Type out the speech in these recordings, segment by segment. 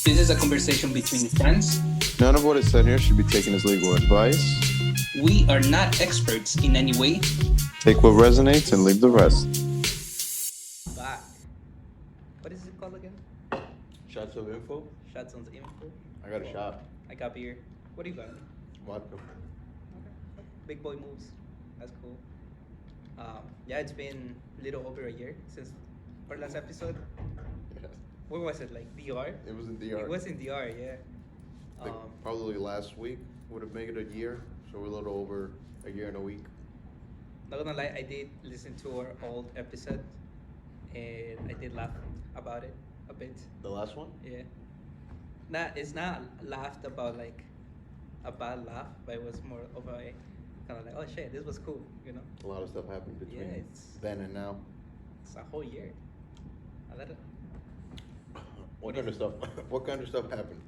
This is a conversation between friends. None of what is said here should be taken as legal advice. We are not experts in any way. Take what resonates and leave the rest. Back. What is it called again? Shots of info. Shots on the info. I got a shot. I got beer. What do you got? Vodka. Okay. Big boy moves. That's cool. Yeah, it's been a little over a year since our last episode. Yeah. Where was it? Like DR? It was in DR. It was in DR, yeah. I think probably last week would have made it a year. So we're a little over a year and a week. Not gonna lie, I did listen to our old episode, and I did laugh about it a bit. The last one? Yeah. It's not laughed about like a bad laugh, but it was more of a kind of like, oh shit, this was cool, you know? A lot of stuff happened between Yeah, it's then and now. a whole year. I let it. What kind of stuff? What kind of stuff happened?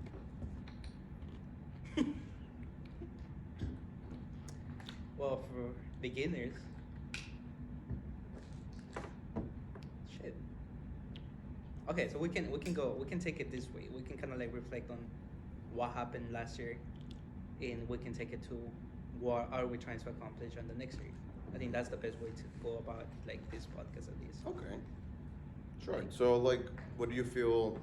Well, for beginners, shit. Okay, so we can take it this way. We can kind of like reflect on what happened last year, and we can take it to what are we trying to accomplish on the next year. I think that's the best way to go about like this podcast at least. Okay. Sure. So, like, what do you feel?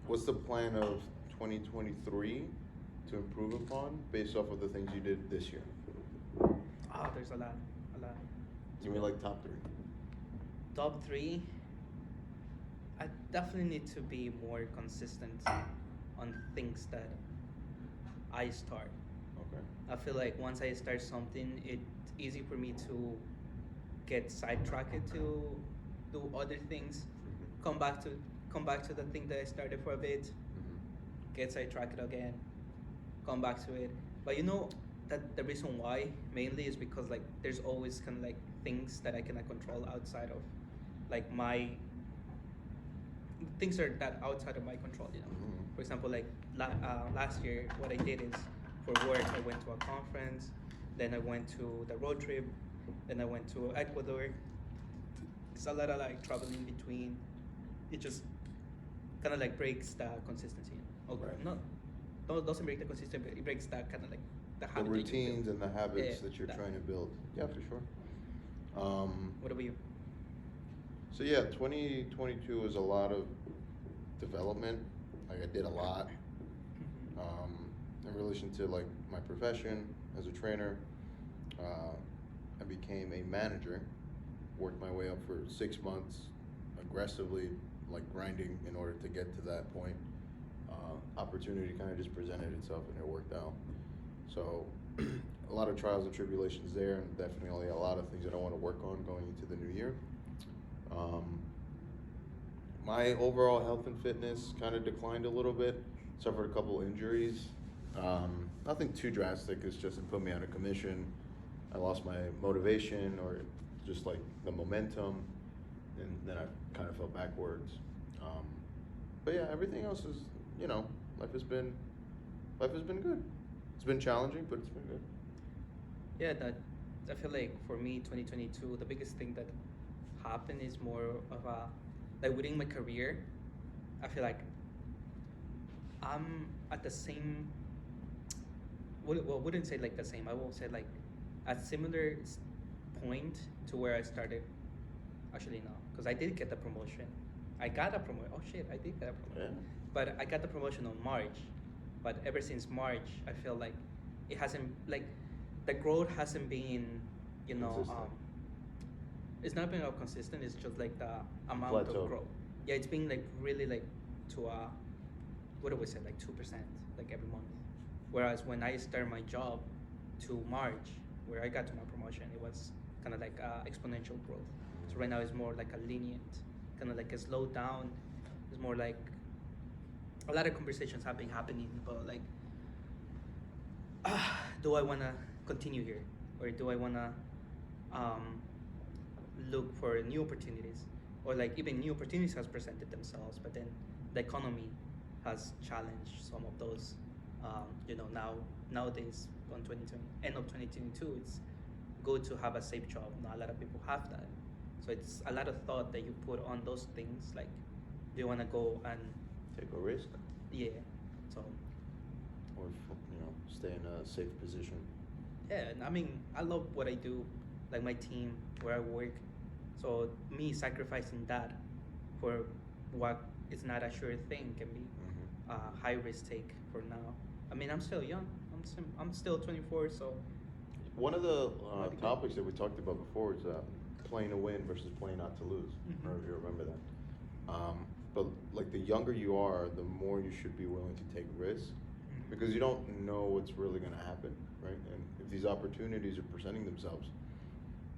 What's the plan of 2023 to improve upon based off of the things you did this year? Oh, there's a lot. Give me like top three. Top three. I definitely need to be more consistent on things that I start. Okay. I feel like once I start something, it's easy for me to get sidetracked to do other things. Come back to the thing that I started for a bit. Get sidetracked again. Come back to it. But you know that the reason why mainly is because like there's always kind of like things that I cannot control outside of like my things are that outside of my control. You know. Mm-hmm. For example, like last year, what I did is for work, I went to a conference, then I went to the road trip, then I went to Ecuador. It's a lot of like traveling between. It just kind of like breaks the consistency. Okay, Right. doesn't break the consistency, but it breaks that kind of like the The habit. that you routines build. and the habits Yeah, that you're that. trying to build. Yeah, for sure. What about you? So yeah, 2022 was a lot of development. Like I did a lot in relation to like my profession as a trainer. I became a manager. Worked my way up for 6 months, aggressively like grinding in order to get to that point. Opportunity kind of just presented itself and it worked out. So a lot of trials and tribulations there, and definitely a lot of things that I want to work on going into the new year. My overall health and fitness kind of declined a little bit. Suffered a couple injuries. Nothing too drastic. It's just it put me out of commission. I lost my motivation or just like the momentum, and then I kind of fell backwards. But yeah, everything else is, you know, life has been good. It's been challenging, but it's been good. Yeah, that I feel like for me, 2022, the biggest thing that happened is more of a like within my career. I feel like I'm at the same. Well, wouldn't say like the same. I will say like a similar point to where I started. Actually, no, because I did get the promotion. I got a promotion. Oh shit, I did get a promotion. Yeah. But I got the promotion on March. But ever since March, I feel like it hasn't like the growth hasn't been, you know, Consistent. it's not been consistent. It's just like the amount Plateau. of growth. Yeah, it's been like really like to what do we say like 2% like every month. Whereas when I started my job to March, where I got to my promotion, it was kind of like exponential growth. So right now it's more like a lenient, kind of like a slow down. It's more like a lot of conversations have been happening, but like, do I want to continue here, or do I want to look for new opportunities, or like even new opportunities has presented themselves, but then the economy has challenged some of those. You know, nowadays on 2020, end of 2022, it's good to have a safe job. Not a lot of people have that, so it's a lot of thought that you put on those things. Like, do you want to go and Take a risk, Yeah. So or stay in a safe position. yeah, and I mean, I love what I do, like my team, where I work. So me sacrificing that for what is not a sure thing can be Mhm. a high risk take for now. I mean, I'm still young. I'm still 24, so One of the might be good. topics that we talked about before is playing to win versus playing not to lose. I don't know if you remember that. But like the younger you are, the more you should be willing to take risks because you don't know what's really going to happen, right? And if these opportunities are presenting themselves,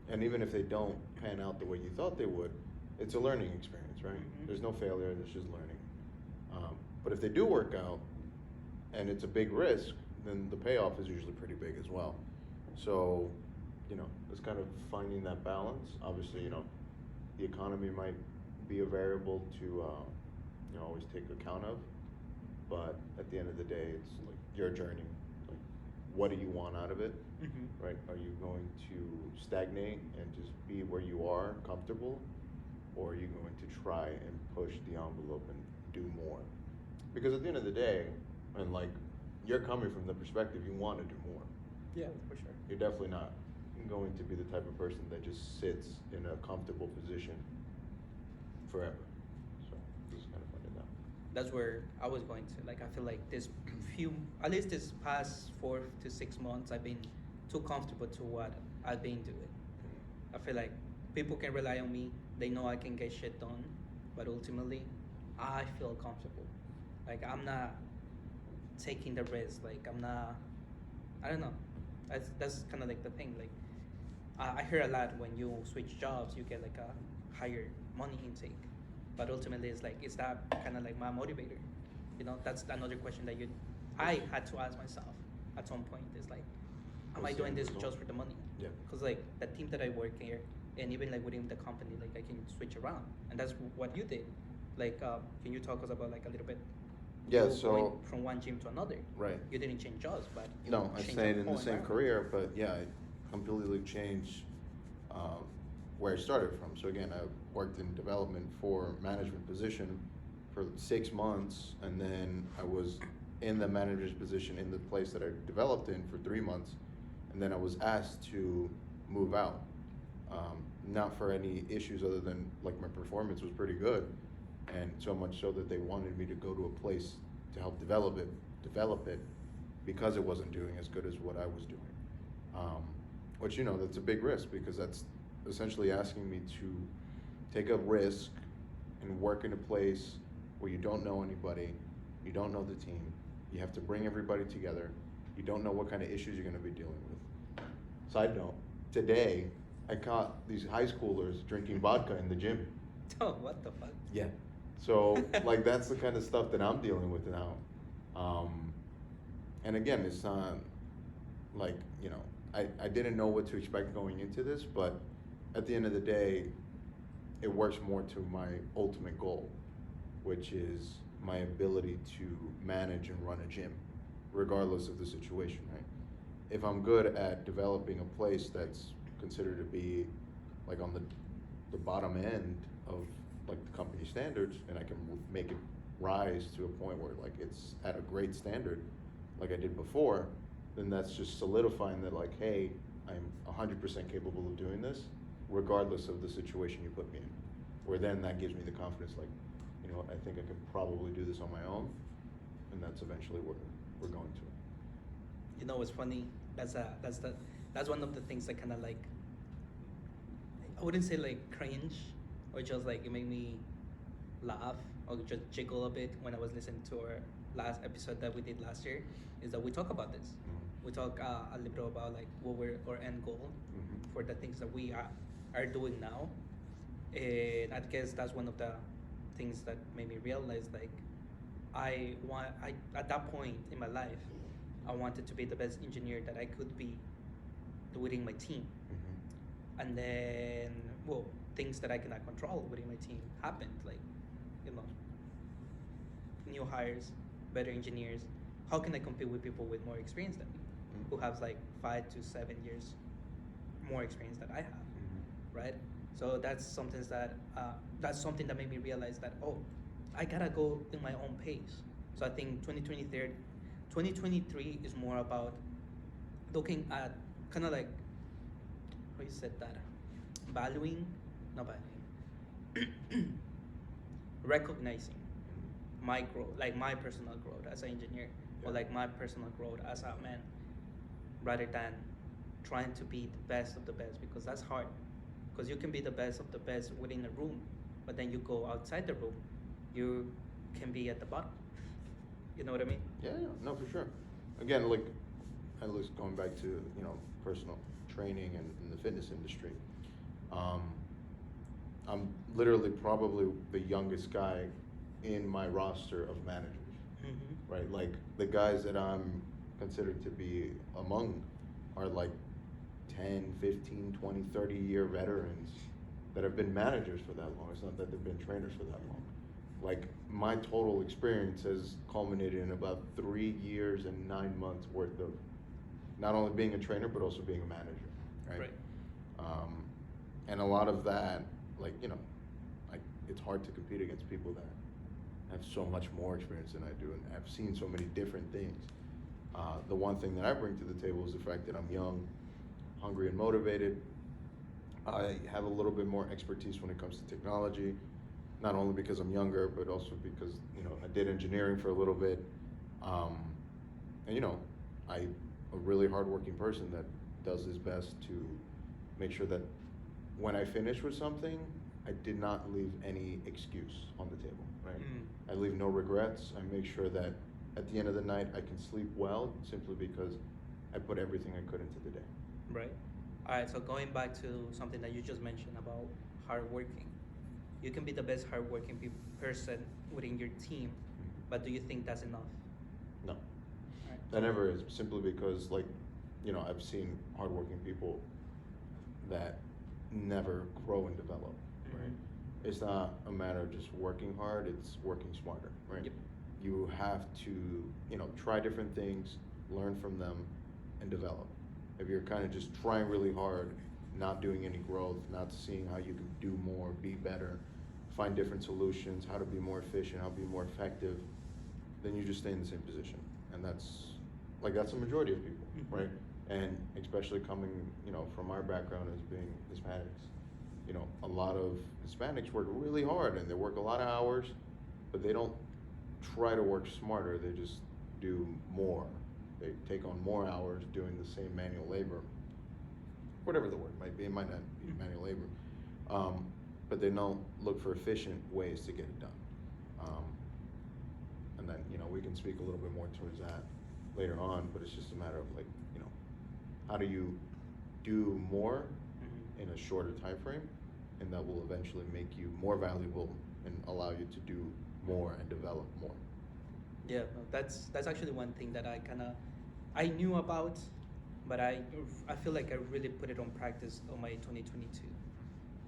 and even if they don't pan out the way you thought they would, it's a learning experience, right? Mhm. There's no failure, there's just learning. But if they do work out and it's a big risk, then the payoff is usually pretty big as well. So, it's kind of finding that balance. Obviously, the economy might be a variable to, always take account of. But at the end of the day, it's like your journey. Like, what do you want out of it? Mhm. Right? Are you going to stagnate and just be where you are, comfortable, or are you going to try and push the envelope and do more? Because at the end of the day, and like you're coming from the perspective you want to do more. Yeah, for sure. You're definitely not going to be the type of person that just sits in a comfortable position forever. So just kind of finding that. That's where I was going to. Like, I feel like at least this past 4 to 6 months, I've been too comfortable to what I've been doing. I feel like people can rely on me. They know I can get shit done, but ultimately, I feel comfortable. Like, I'm not taking the risk. Like, I'm not. I don't know. That's kind of like the thing. Like, I hear a lot when you switch jobs, you get like a higher money intake, but ultimately, it's like, is that kind of like my motivator? That's another question that I had to ask myself at some point. Is like, am I What's the doing end this result? just for the money? Yeah. Because like the team that I work here, and even like within the company, like I can switch around, and that's what you did. Like, can you talk us about like a little bit? Yeah, You so- going from one gym to another. Right. You didn't change jobs, but you No, I changed stayed in whole the same environment. career, but yeah, I completely changed where I started from. So again, I worked in development for management position for 6 months, and then I was in the manager's position in the place that I developed in for 3 months, and then I was asked to move out. Not for any issues other than like my performance was pretty good, and so much so that they wanted me to go to a place to help develop it, because it wasn't doing as good as what I was doing. Which that's a big risk because that's essentially asking me to take a risk and work in a place where you don't know anybody, you don't know the team, you have to bring everybody together, you don't know what kind of issues you're going to be dealing with. Side note, today I caught these high schoolers drinking vodka in the gym. Oh, what the fuck? Yeah. So like that's the kind of stuff that I'm dealing with now. And again, it's not like, I didn't know what to expect going into this, but at the end of the day, it works more to my ultimate goal, which is my ability to manage and run a gym, regardless of the situation, right? If I'm good at developing a place that's considered to be like on the bottom end of like the company standards, and I can make it rise to a point where like it's at a great standard, like I did before, then that's just solidifying that like, hey, I'm 100% capable of doing this, regardless of the situation you put me in. Where then that gives me the confidence, like, I think I can probably do this on my own, and that's eventually where we're going to. What's funny? That's one of the things that kind of like, I wouldn't say like cringe, or just like it made me laugh or just jiggle a bit when I was listening to our last episode that we did last year. Is that we talk about this? We talk a little bit about like what we're our end goal for the things that we are doing now, and I guess that's one of the things that made me realize like I at that point in my life, I wanted to be the best engineer that I could be within my team. And then, well, things that I cannot control within my team happened, like, new hires, better engineers. How can I compete with people with more experience than me, who have like 5 to 7 years more experience than I have, right? So that's something that made me realize that, oh, I gotta go in my own pace. So I think 2023 is more about looking at kind of like how you said that, valuing, not valuing, recognizing my growth, like my personal growth as an engineer, or Yeah. like my personal growth as a man, rather than trying to be the best of the best, because that's hard. Because you can be the best of the best within a room, but then you go outside the room, you can be at the bottom. You know what I mean? Yeah, yeah, no, for sure. Again, like, at least going back to, personal training and in the fitness industry, um, I'm literally probably the youngest guy in my roster of managers, Mm-hmm. right? Like, the guys that I'm considered to be among are like 10, 15, 20, 30-year veterans that have been managers for that long. It's not that they've been trainers for that long. Like, my total experience has culminated in about 3 years and 9 months worth of not only being a trainer but also being a manager, right? Right. And a lot of that, like, like, it's hard to compete against people that have so much more experience than I do and have seen so many different things. The one thing that I bring to the table is the fact that I'm young, hungry, and motivated. I have a little bit more expertise when it comes to technology, not only because I'm younger, but also because, I did engineering for a little bit. And, I'm a really hardworking person that does his best to make sure that when I finish with something, I did not leave any excuse on the table, right? I leave no regrets. I make sure that at the end of the night, I can sleep well simply because I put everything I could into the day. Right. All right. So going back to something that you just mentioned about hardworking, you can be the best hardworking person within your team, but do you think that's enough? No, All right. that never is, simply because, like, I've seen hardworking people that never grow and develop, right? Mhm. It's not a matter of just working hard, it's working smarter, right? Yep. You have to, try different things, learn from them, and develop. If you're kind of just trying really hard, not doing any growth, not seeing how you can do more, be better, find different solutions, how to be more efficient, how to be more effective, then you just stay in the same position. And that's a majority of people, Mhm. right? And especially coming, from our background as being Hispanics, a lot of Hispanics work really hard and they work a lot of hours, but they don't try to work smarter. They just do more. They take on more hours doing the same manual labor, whatever the word might be. It might not be manual labor, but they don't look for efficient ways to get it done. And then, we can speak a little bit more towards that later on, but it's just a matter of, like, how do you do more Mhm. in a shorter time frame, and that will eventually make you more valuable and allow you to do more and develop more. Yeah, no, that's actually one thing that I knew about, but I feel like I really put it on practice on my 2022,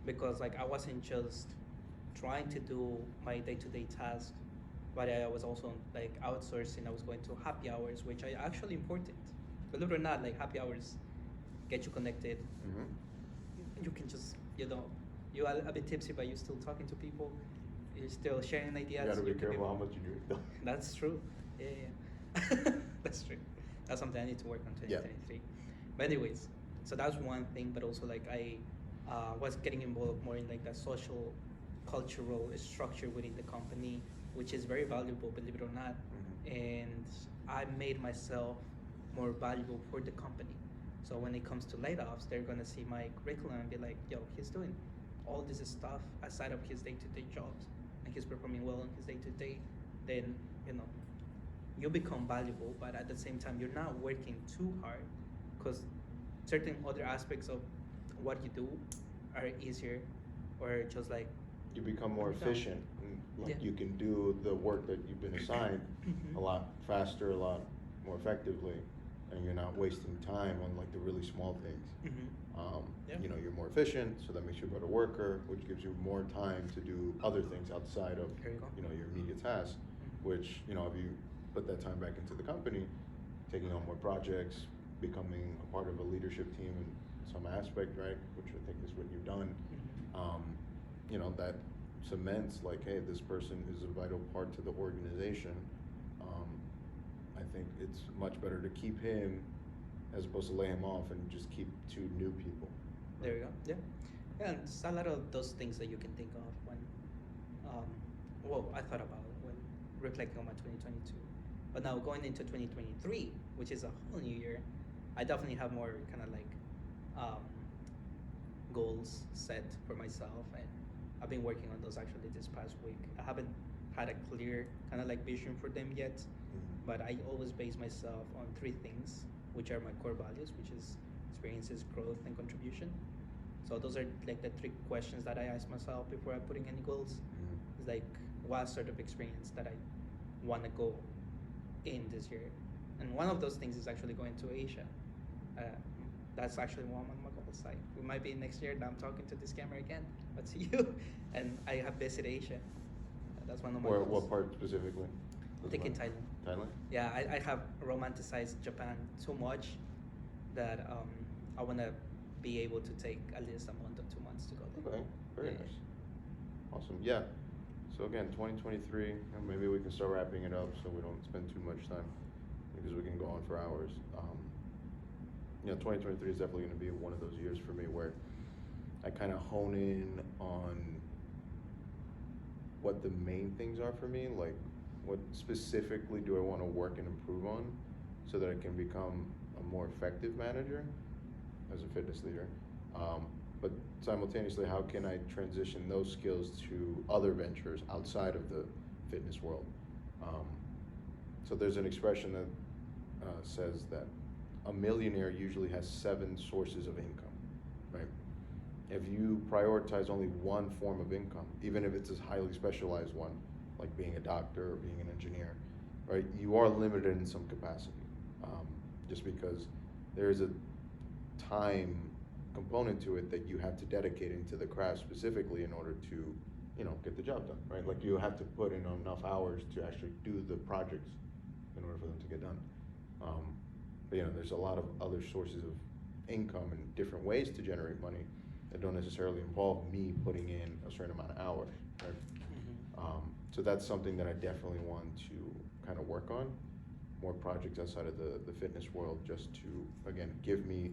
because like I wasn't just trying to do my day-to-day tasks, but I was also like outsourcing. I was going to happy hours, which are actually important. Believe it or not, like happy hours get you connected. You can just, you are a bit tipsy, but you're still talking to people. You're still sharing ideas. You gotta be you can careful how much you drink, though. That's true. Yeah, yeah. That's true. That's something I need to work on Yeah. 2023. But anyways, so that's one thing. But also like I was getting involved more in like the social, cultural structure within the company, which is very valuable, believe it or not. And I made myself more valuable for the company. So when it comes to layoffs, they're gonna see my curriculum and be like, "Yo, he's doing all this stuff aside of his day-to-day jobs, and he's performing well on his day-to-day." Then you know you become valuable, but at the same time, you're not working too hard, because certain other aspects of what you do are easier, or just like You become more Let me down. efficient, and, like, Yeah. you can do the work that you've been assigned Mhm. a lot faster, a lot more effectively, and you're not wasting time on, like, the really small things. Mhm. Yeah. You're more efficient, so that makes you a better worker, which gives you more time to do other things outside of, There you go. your immediate tasks, Mhm. which, if you put that time back into the company, taking on more projects, becoming a part of a leadership team in some aspect, right, which I think is what you've done, Mhm. that cements like, hey, this person is a vital part to the organization, I think it's much better to keep him as opposed to lay him off and just keep 2 new people. There you go. Yeah. Yeah, and it's a lot of those things that you can think of when, I thought about when reflecting on my 2022. But now going into 2023, which is a whole new year, I definitely have more kind of like goals set for myself, and I've been working on those actually this past week. I haven't had a clear kind of like vision for them yet, but I always base myself on 3 things, which are my core values, which is experiences, growth, and contribution. So those are like the 3 questions that I ask myself before I'm putting any goals. It's like, what sort of experience that I want to go in this year? And one of those things is actually going to Asia. That's actually one of my goals. Like, we might be next year that I'm talking to this camera again, but to you, and I have visited Asia. That's one of my goals. What part specifically? I think in Thailand. Thailand? Yeah, I have romanticized Japan so much that I want to be able to take at least a month or 2 months to go there. Okay, very Yeah. nice. Awesome. Yeah. So again, 2023, and maybe we can start wrapping it up so we don't spend too much time because we can go on for hours. 2023 is definitely going to be one of those years for me where I kind of hone in on what the main things are for me, like what specifically do I want to work and improve on so that I can become a more effective manager as a fitness leader. But simultaneously, how can I transition those skills to other ventures outside of the fitness world? So there's an expression that says that a millionaire usually has 7 sources of income, right? If you prioritize only one form of income, even if it's a highly specialized one, like being a doctor or being an engineer, right? You are limited in some capacity, just because there is a time component to it that you have to dedicate into the craft specifically in order to, get the job done, right? Like you have to put in enough hours to actually do the projects in order for them to get done. But there's a lot of other sources of income and different ways to generate money that don't necessarily involve me putting in a certain amount of hours, right? So that's something that I definitely want to kind of work on, more projects outside of the fitness world, just to, again, give me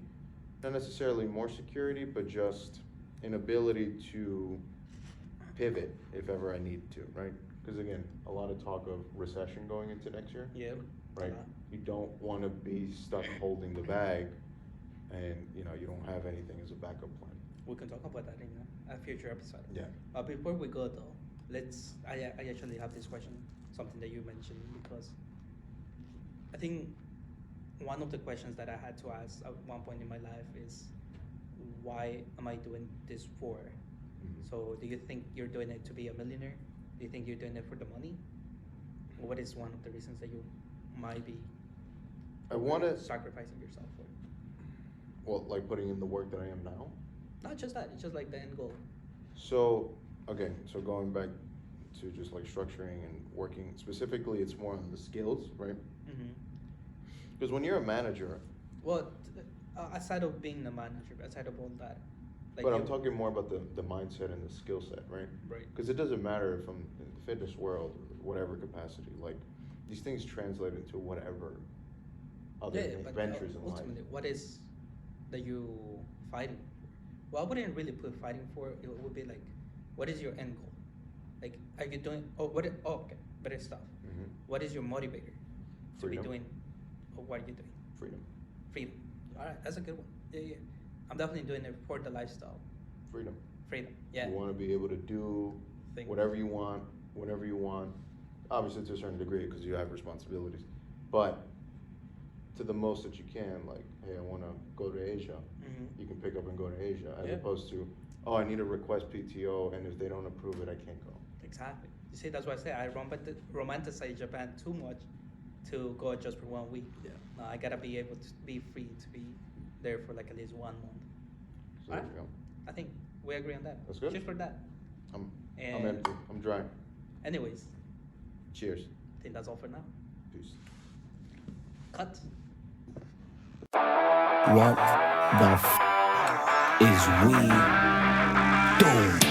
not necessarily more security, but just an ability to pivot if ever I need to, right? Because again, a lot of talk of recession going into next year. Yeah. Right? You don't want to be stuck holding the bag and, you don't have anything as a backup plan. We can talk about that in a future episode. Yeah. But before we go though, I actually have this question, something that you mentioned, because I think one of the questions that I had to ask at one point in my life is, why am I doing this for? So do you think you're doing it to be a millionaire? Do you think you're doing it for the money? What is one of the reasons that you might be sacrificing yourself for? Well, like putting in the work that I am now? Not just that, it's just like the end goal. So, okay, so going back to just like structuring and working, specifically it's more on the skills, right? Because when you're a manager... Well, aside of being a manager, aside of all that... But I'm talking more about the mindset and the skill set, right? Right. Because it doesn't matter if I'm in the fitness world, whatever capacity, like these things translate into whatever other ventures in life. Ultimately, what is that you fighting for? Well, I wouldn't really put fighting for. It would be like, what is your end goal? Like, are you doing? Okay, better stuff. What is your motivator to be doing? Or what are you doing? Freedom. All right, that's a good one. Yeah. I'm definitely doing it for the lifestyle. Freedom. Yeah. You want to be able to do whatever you want, whenever you want. Obviously, to a certain degree, because you have responsibilities. But to the most that you can, like, hey, I want to go to Asia. You can pick up and go to Asia, as opposed to, I need to request PTO, and if they don't approve it, I can't go. Exactly. You see, that's why I say I romanticize Japan too much to go just for 1 week. Yeah. No, I gotta be able to be free to be there for like at least 1 month. So there you go. I think we agree on that. That's good. Cheers for that. I'm empty. I'm dry. Anyways, Cheers. I think that's all for now. Peace. Cut. What the is we doing?